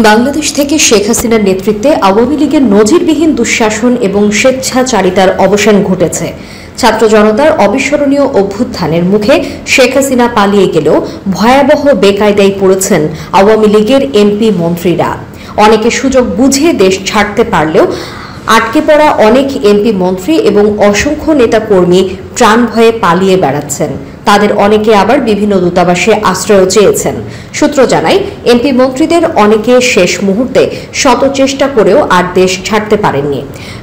বাংলাদেশ থেকে শেখ হাসিনার নেতৃত্বে আওয়ামী লীগের নজিরবিহীন দুঃশাসন এবং স্বেচ্ছাচারিতার অবসান ঘটেছে। ছাত্র জনতার অবিস্মরণীয় অভ্যুত্থানের মুখে শেখ হাসিনা পালিয়ে গেলেও ভয়াবহ বেকায়দায় পড়েছেন আওয়ামী লীগের এমপি মন্ত্রীরা। অনেকে সুযোগ বুঝে দেশ ছাড়তে পারলেও আটকে পড়া অনেক এমপি মন্ত্রী এবং অসংখ্য নেতাকর্মী প্রাণ ভয়ে পালিয়ে বেড়াচ্ছেন। তাদের অনেকে আবার বিভিন্ন দূতাবাসে আশ্রয় চেয়েছেন। সূত্র জানায়, এমপি মন্ত্রীদের অনেকে শেষ মুহূর্তে শত চেষ্টা করেও আর দেশ ছাড়তে পারেননি।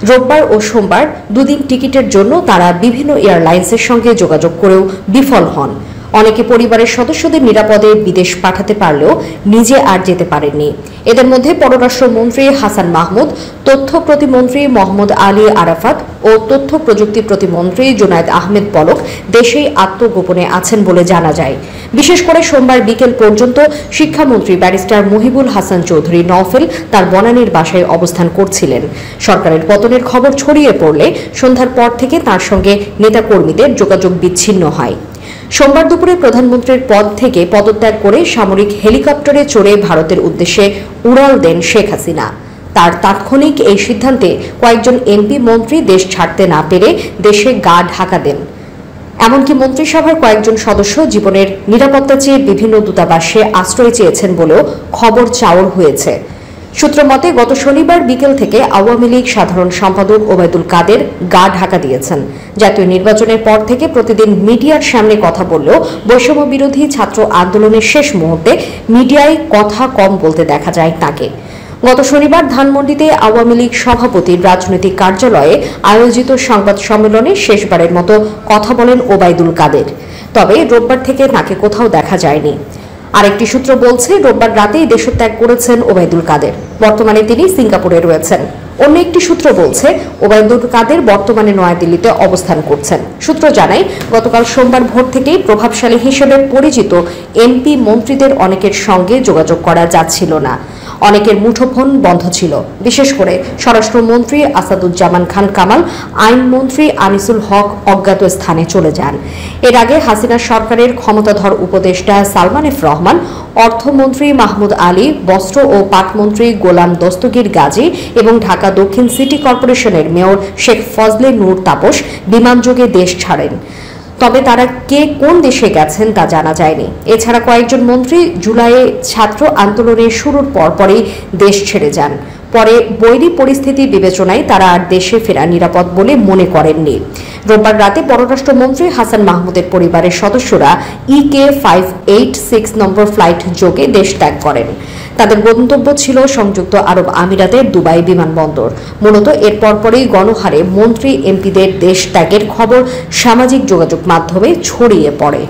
রোববার ও সোমবার দুদিন টিকিটের জন্য তারা বিভিন্ন এয়ারলাইন্সের সঙ্গে যোগাযোগ করেও বিফল হন। অনেকে পরিবারের সদস্যদের নিরাপদে বিদেশ পাঠাতে পারলেও নিজে আর যেতে পারেননি। এদের মধ্যে পররাষ্ট্রমন্ত্রী হাসান মাহমুদ, তথ্য প্রতিমন্ত্রী মোহাম্মদ আলী আরাফাত ও তথ্য প্রযুক্তি প্রতিমন্ত্রী জুনায়েদ আহমেদ পলক দেশেই আত্মগোপনে আছেন বলে জানা যায়। বিশেষ করে সোমবার বিকেল পর্যন্ত শিক্ষামন্ত্রী ব্যারিস্টার মহিবুল হাসান চৌধুরী নওফেল তার বনানীর বাসায় অবস্থান করছিলেন। সরকারের পতনের খবর ছড়িয়ে পড়লে সন্ধ্যার পর থেকে তার সঙ্গে নেতাকর্মীদের যোগাযোগ বিচ্ছিন্ন হয়। সোমবার দুপুরে প্রধানমন্ত্রীর পদ থেকে পদত্যাগ করে সামরিক হেলিকপ্টারে চড়ে ভারতের উদ্দেশ্যে উড়াল দেন শেখ হাসিনা। তার তাৎক্ষণিক এই সিদ্ধান্তে কয়েকজন এমপি মন্ত্রী দেশ ছাড়তে না পেরে দেশে গা ঢাকা দেন। এমনকি মন্ত্রিসভার কয়েকজন সদস্য জীবনের নিরাপত্তা চেয়ে বিভিন্ন দূতাবাসে আশ্রয় চেয়েছেন বলেও খবর চাউর হয়েছে। সূত্র মতে, গত শনিবার বিকেল থেকে আওয়ামী লীগ সাধারণ সম্পাদক ওবায়দুল কাদের গা ঢাকা দিয়েছেন। জাতীয় নির্বাচনের পর থেকে প্রতিদিন মিডিয়ার সামনে কথা বললেও বৈষম্য বিরোধী ছাত্র আন্দোলনের শেষ মুহূর্তে মিডিয়ায় কথা কম বলতে দেখা যায় তাকে। গত শনিবার ধানমন্ডিতে আওয়ামী লীগ সভাপতির রাজনৈতিক কার্যালয়ে আয়োজিত সংবাদ সম্মেলনে শেষবারের মতো কথা বলেন ওবায়দুল কাদের। তবে রোববার থেকে তাকে কোথাও দেখা যায়নি। আরেকটি সূত্র বলছে, রোববার রাতেই দেশত্যাগ করেছেন ওবায়দুল কাদের। বর্তমানে তিনি সিঙ্গাপুরে রয়েছেন। অন্য একটি সূত্র বলছে, ওবায়দুল কাদের বর্তমানে নয়াদিল্লিতে অবস্থান করছেন। সূত্র জানায়, গতকাল সোমবার ভোর থেকেই প্রভাবশালী হিসেবে পরিচিত এমপি মন্ত্রীদের অনেকের সঙ্গে যোগাযোগ করা যাচ্ছিল না। অনেকের মুঠোফোন বন্ধ ছিল। বিশেষ করে স্বরাষ্ট্রমন্ত্রী আসাদুজ্জামান খান কামাল, আইনমন্ত্রী আনিসুল হক অজ্ঞাত স্থানে চলে যান। এর আগে হাসিনা সরকারের ক্ষমতাধর উপদেষ্টা সালমান এফ রহমান, অর্থমন্ত্রী মাহমুদ আলী, বস্ত্র ও পাটমন্ত্রী গোলাম দস্তগীর গাজী এবং ঢাকা দক্ষিণ সিটি কর্পোরেশনের মেয়র শেখ ফজলে নূর তাপস বিমানযোগে দেশ ছাড়েন। তবে তারা কে কোন দেশে গেছেন তা জানা যায়নি। এছাড়া কয়েকজন মন্ত্রী জুলাইয়ে ছাত্র আন্দোলনের শুরুর পরপরই দেশ ছেড়ে যান। পরে বৈরী পরিস্থিতি বিবেচনায় তারা আর দেশে ফেরা নিরাপদ বলে মনে করেননি। রোববার রাতে পররাষ্ট্রমন্ত্রী হাসান মাহমুদের পরিবারের সদস্যরা EK586 নম্বর ফ্লাইট যোগে দেশ ত্যাগ করেন। তাদের গন্তব্য ছিল সংযুক্ত আরব আমিরাতের দুবাই বিমানবন্দর। মূলত এর পরপরই গণহারে মন্ত্রী এমপিদের দেশ ত্যাগের খবর সামাজিক যোগাযোগ মাধ্যমে ছড়িয়ে পড়ে।